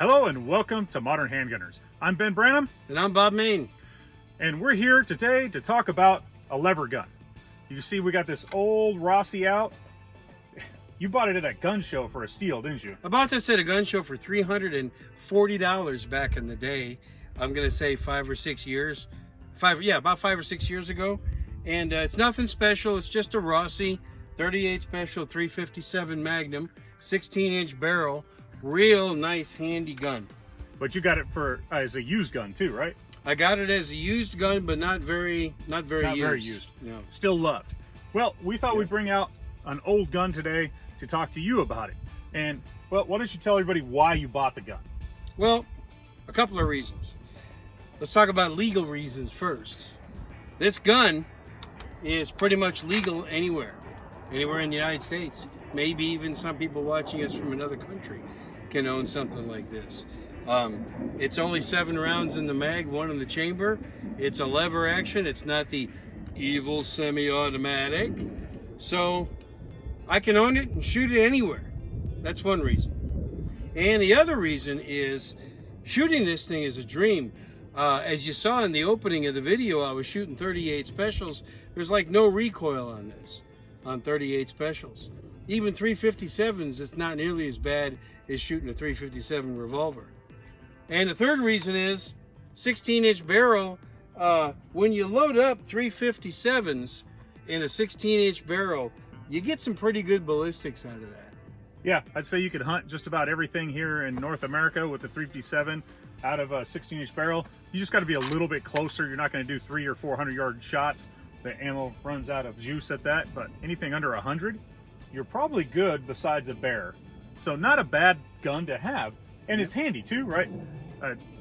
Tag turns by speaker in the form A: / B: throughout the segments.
A: Hello and welcome to Modern Handgunners. I'm Ben Branham.
B: And I'm Bob Main.
A: And we're here today to talk about a lever gun. You see we got this old Rossi out. You bought it at a gun show for a steal, didn't you?
B: I bought this at a gun show for $340 back in the day. I'm going to say 5 or 6 years. About 5 or 6 years ago. And it's nothing special. It's just a Rossi 38 Special 357 Magnum, 16-inch barrel. Real nice, handy gun.
A: But you got it as a used gun too, right?
B: I got it as a used gun, but not very used.
A: Very used.
B: No.
A: Still loved. Well, we thought we'd bring out an old gun today to talk to you about it. And, well, why don't you tell everybody why you bought the gun?
B: Well, a couple of reasons. Let's talk about legal reasons first. This gun is pretty much legal anywhere in the United States. Maybe even some people watching us from another country can own something like this. It's only 7 rounds in the mag, 1 in the chamber. It's a lever action. It's not the evil semi-automatic. So I can own it and shoot it anywhere. That's one reason. And the other reason is shooting this thing is a dream. As you saw in the opening of the video, I was shooting 38 specials. There's like no recoil on this, on 38 specials. Even 357s, it's not nearly as bad as shooting a 357 revolver. And the third reason is 16-inch barrel. When you load up 357s in a 16-inch barrel, you get some pretty good ballistics out of that.
A: Yeah, I'd say you could hunt just about everything here in North America with the 357 out of a 16-inch barrel. You just got to be a little bit closer. You're not going to do 300 or 400 yard shots. The ammo runs out of juice at that, but anything under 100, you're probably good besides a bear. So not a bad gun to have. And it's handy too, right?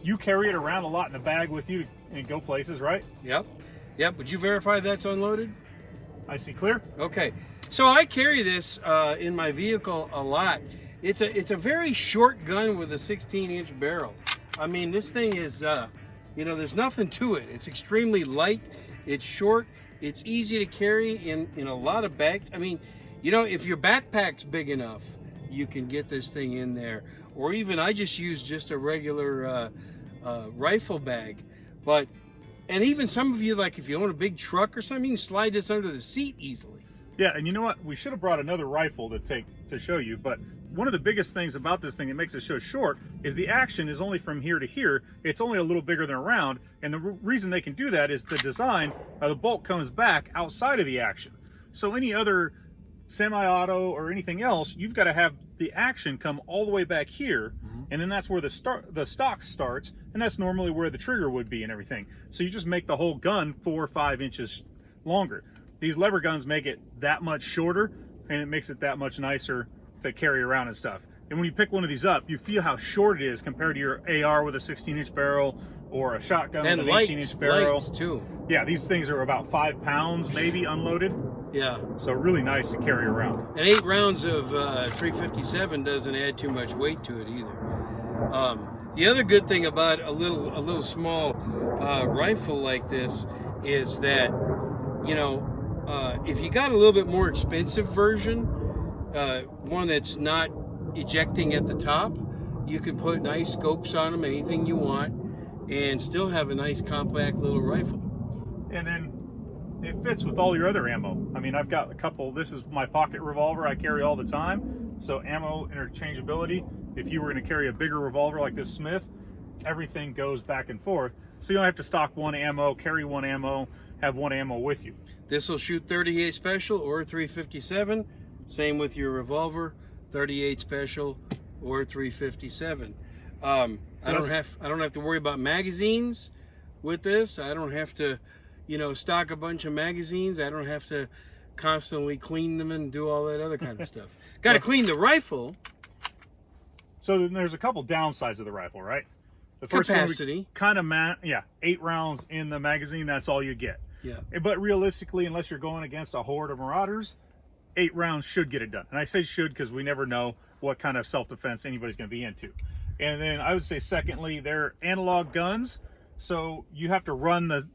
A: You carry it around a lot in a bag with you and go places, right?
B: Yep. Would you verify that's unloaded?
A: I see clear.
B: Okay. So I carry this in my vehicle a lot. It's a very short gun with a 16-inch barrel. I mean, this thing is, there's nothing to it. It's extremely light. It's short. It's easy to carry in a lot of bags. I mean, if your backpack's big enough, you can get this thing in there. Or even I just use just a regular rifle bag. And even some of you, like if you own a big truck or something, you can slide this under the seat easily.
A: Yeah, and you know what? We should have brought another rifle to show you, but one of the biggest things about this thing that makes it so short is the action is only from here to here. It's only a little bigger than a round, and the reason they can do that is the design of the bolt comes back outside of the action. So any other semi-auto or anything else, you've got to have the action come all the way back here, and then that's where the stock starts, and that's normally where the trigger would be and everything. So you just make the whole gun 4 or 5 inches longer. These lever guns make it that much shorter, and it makes it that much nicer to carry around and stuff. And when you pick one of these up, you feel how short it is compared to your AR with a 16-inch barrel or a shotgun with an 18-inch barrel.
B: Light too.
A: Yeah, these things are about 5 pounds maybe unloaded.
B: Yeah.
A: So really nice to carry around.
B: And 8 rounds of 357 doesn't add too much weight to it either. The other good thing about a little small rifle like this is that, if you got a little bit more expensive version, one that's not ejecting at the top, you can put nice scopes on them, anything you want, and still have a nice compact little rifle.
A: And then it fits with all your other ammo. I mean, I've got a couple. This is my pocket revolver I carry all the time. So ammo interchangeability. If you were going to carry a bigger revolver like this Smith, everything goes back and forth. So you don't have to stock one ammo, carry one ammo, have one ammo with you.
B: This will shoot 38 special or 357. Same with your revolver, 38 special or 357. I don't have to worry about magazines with this. I don't have to, stock a bunch of magazines. I don't have to constantly clean them and do all that other kind of stuff. Got to clean the rifle.
A: So then there's a couple downsides of the rifle, right? The first
B: capacity.
A: One, 8 rounds in the magazine. That's all you get.
B: Yeah.
A: But realistically, unless you're going against a horde of marauders, 8 rounds should get it done. And I say should because we never know what kind of self-defense anybody's going to be into. And then I would say, secondly, they're analog guns, so you have to run the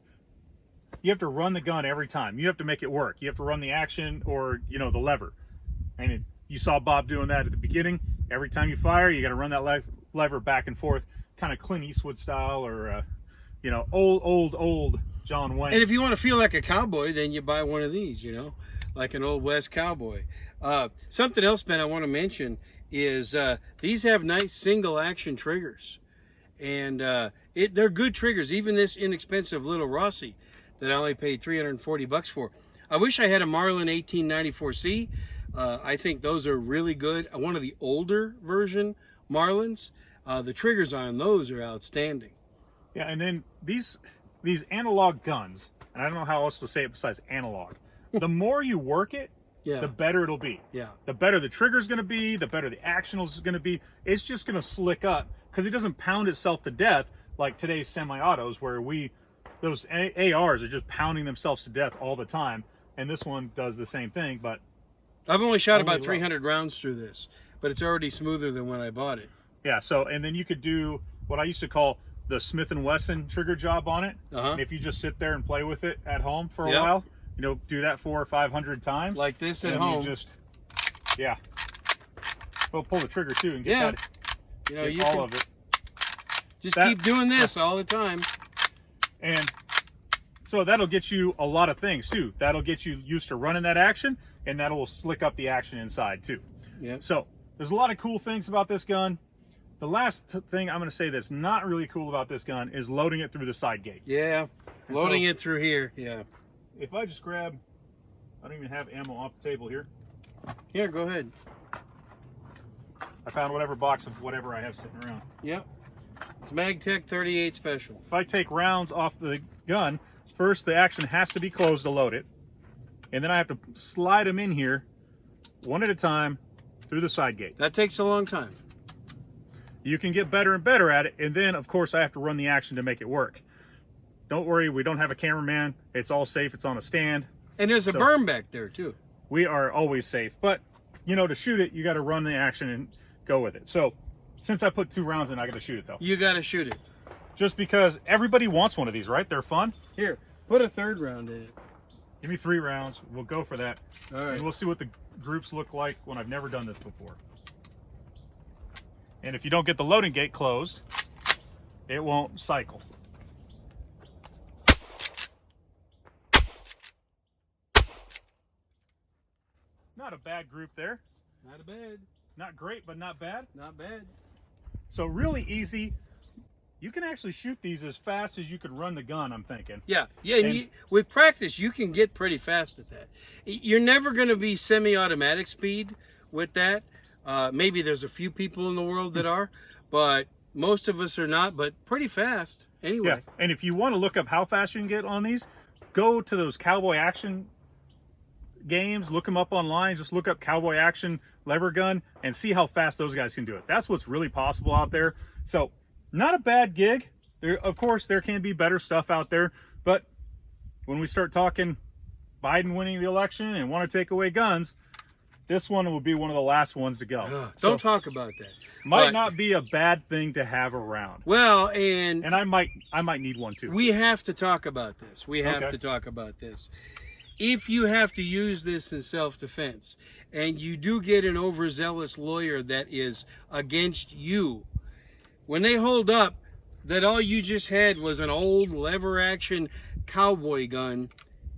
A: gun every time. You have to make it work. You have to run the action or the lever. And you saw Bob doing that at the beginning. Every time you fire, you got to run that lever back and forth, kind of Clint Eastwood style, or you know, old John Wayne.
B: And if you want to feel like a cowboy, then you buy one of these, you know, like an old West cowboy. Something else, Ben, I want to mention is these have nice single action triggers, and they're good triggers. Even this inexpensive little Rossi that I only paid $340 for. I wish I had a Marlin 1894C. I think those are really good. One of the older version Marlins, the triggers on those are outstanding.
A: Yeah, and then these analog guns, and I don't know how else to say it besides analog. The more you work it,
B: Yeah.
A: the better it'll be.
B: Yeah.
A: The better the trigger's going to be, the better the action is going to be. It's just going to slick up because it doesn't pound itself to death like today's semi-autos, where those ARs are just pounding themselves to death all the time. And this one does the same thing, but
B: I've only shot
A: Only
B: about
A: low.
B: 300 rounds through this, but it's already smoother than when I bought it.
A: yeah. So, and then you could do what I used to call the Smith & Wesson trigger job on it.
B: Uh-huh.
A: And if you just sit there and play with it at home for a
B: Yeah.
A: while, you know, do that 400 or 500 times.
B: Like this at
A: and
B: home.
A: You just, yeah. Well, pull the trigger too and get
B: Yeah.
A: that,
B: You know,
A: get
B: you
A: all
B: can
A: of it.
B: just
A: that-
B: keep doing this all the time.
A: And so that'll get you a lot of things too. That'll get you used to running that action, and that'll slick up the action inside too.
B: Yeah.
A: So there's a lot of cool things about this gun. The last thing I'm going to say that's not really cool about this gun is loading it through the side gate.
B: Yeah.
A: And
B: Loading
A: so-
B: it through here. Yeah.
A: If I just grab, I don't even have ammo off the table here.
B: Here, go ahead.
A: I found whatever box of whatever I have sitting around.
B: Yep. It's MagTech 38 Special.
A: If I take rounds off the gun, first the action has to be closed to load it. And then I have to slide them in here one at a time through the side gate.
B: That takes a long time.
A: You can get better and better at it, and then of course I have to run the action to make it work. Don't worry, we don't have a cameraman. It's all safe. It's on a stand.
B: And there's a
A: So-
B: berm back there too.
A: We are always safe, but you know, to shoot it, you got to run the action and go with it. So since I put 2 rounds in, I got to shoot it though.
B: You got to shoot it.
A: Just because everybody wants one of these, right? They're fun.
B: Here, put a third round in it.
A: Give me 3 rounds. We'll go for that.
B: All right.
A: And we'll see what the groups look like when I've never done this before. And if you don't get the loading gate closed, it won't cycle. Not a bad group there.
B: Not bad.
A: Not great, but not bad.
B: Not bad.
A: So really easy. You can actually shoot these as fast as you could run the gun, I'm thinking.
B: Yeah, yeah. And with practice, you can get pretty fast at that. You're never going to be semi-automatic speed with that. Maybe there's a few people in the world that are, but most of us are not. But pretty fast anyway.
A: Yeah, and if you want to look up how fast you can get on these, go to those cowboy action games, look them up online, just look up cowboy action lever gun and see how fast those guys can do it. That's what's really possible out there. So not a bad gig. There, of course, there can be better stuff out there, but when we start talking Biden winning the election and want to take away guns, this one will be one of the last ones to go.
B: Don't talk about that.
A: Might not be a bad thing to have around.
B: Well, and
A: I might need one too.
B: we have to talk about this. We have
A: Okay.
B: to talk about this. If you have to use this in self-defense and you do get an overzealous lawyer that is against you, when they hold up that all you just had was an old lever action cowboy gun,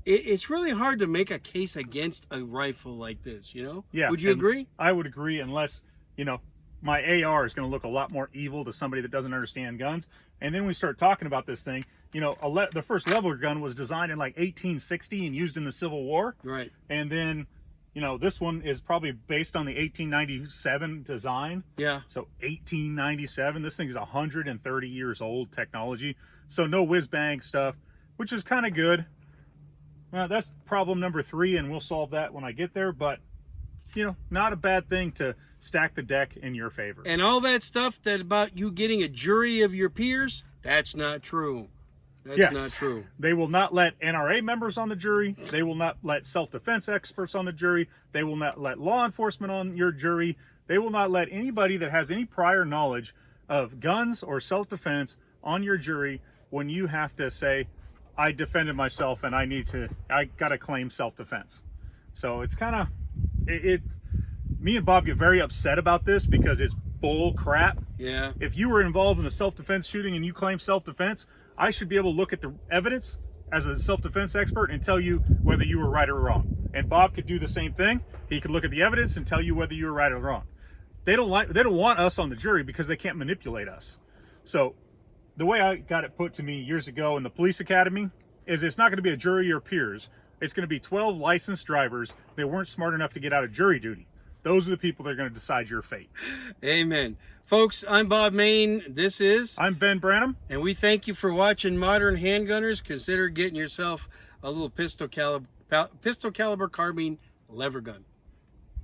B: it's really hard to make a case against a rifle like this, you know?
A: Yeah.
B: Would you
A: and
B: agree?
A: I would agree, unless, you know, my AR is going to look a lot more evil to somebody that doesn't understand guns. And then we start talking about this thing. You know, the first lever gun was designed in like 1860 and used in the Civil War.
B: Right.
A: And then, you know, this one is probably based on the 1897 design.
B: Yeah.
A: So 1897, this thing is 130 years old technology. So no whiz bang stuff, which is kind of good. That's problem number 3, and we'll solve that when I get there. But, you know, not a bad thing to stack the deck in your favor.
B: And all that stuff that about you getting a jury of your peers, that's not true. That's not true.
A: They will not let NRA members on the jury. They will not let self-defense experts on the jury. They will not let law enforcement on your jury. They will not let anybody that has any prior knowledge of guns or self-defense on your jury when you have to say, I defended myself and I got to claim self-defense. So it's kind of, me and Bob get very upset about this because it's bull crap.
B: Yeah.
A: If you were involved in a self-defense shooting and you claim self-defense, I should be able to look at the evidence as a self-defense expert and tell you whether you were right or wrong. And Bob could do the same thing. He could look at the evidence and tell you whether you were right or wrong. They don't want us on the jury because they can't manipulate us. So the way I got it put to me years ago in the police academy is it's not going to be a jury or peers. It's going to be 12 licensed drivers that weren't smart enough to get out of jury duty. Those are the people that are going to decide your fate.
B: Amen. Folks, I'm Bob Main.
A: I'm Ben Branham.
B: And we thank you for watching Modern Handgunners. Consider getting yourself a little pistol caliber carbine lever gun.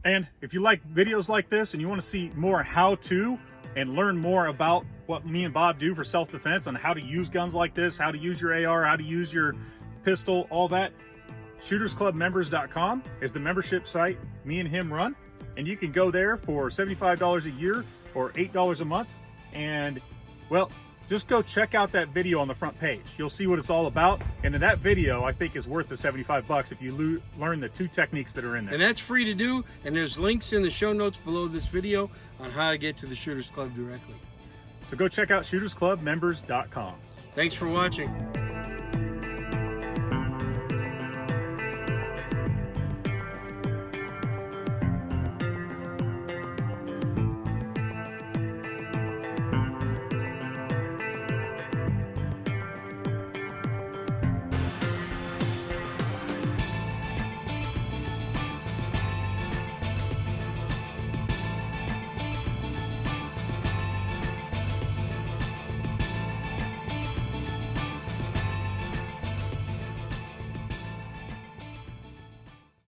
A: And if you like videos like this and you want to see more how-to and learn more about what me and Bob do for self-defense on how to use guns like this, how to use your AR, how to use your pistol, all that, shootersclubmembers.com is the membership site me and him run. And you can go there for $75 a year or $8 a month. And, well, just go check out that video on the front page. You'll see what it's all about. And then that video, I think, is worth the $75 if you learn the 2 techniques that are in there.
B: And that's free to do. And there's links in the show notes below this video on how to get to the Shooters Club directly.
A: So go check out shootersclubmembers.com.
B: Thanks for watching.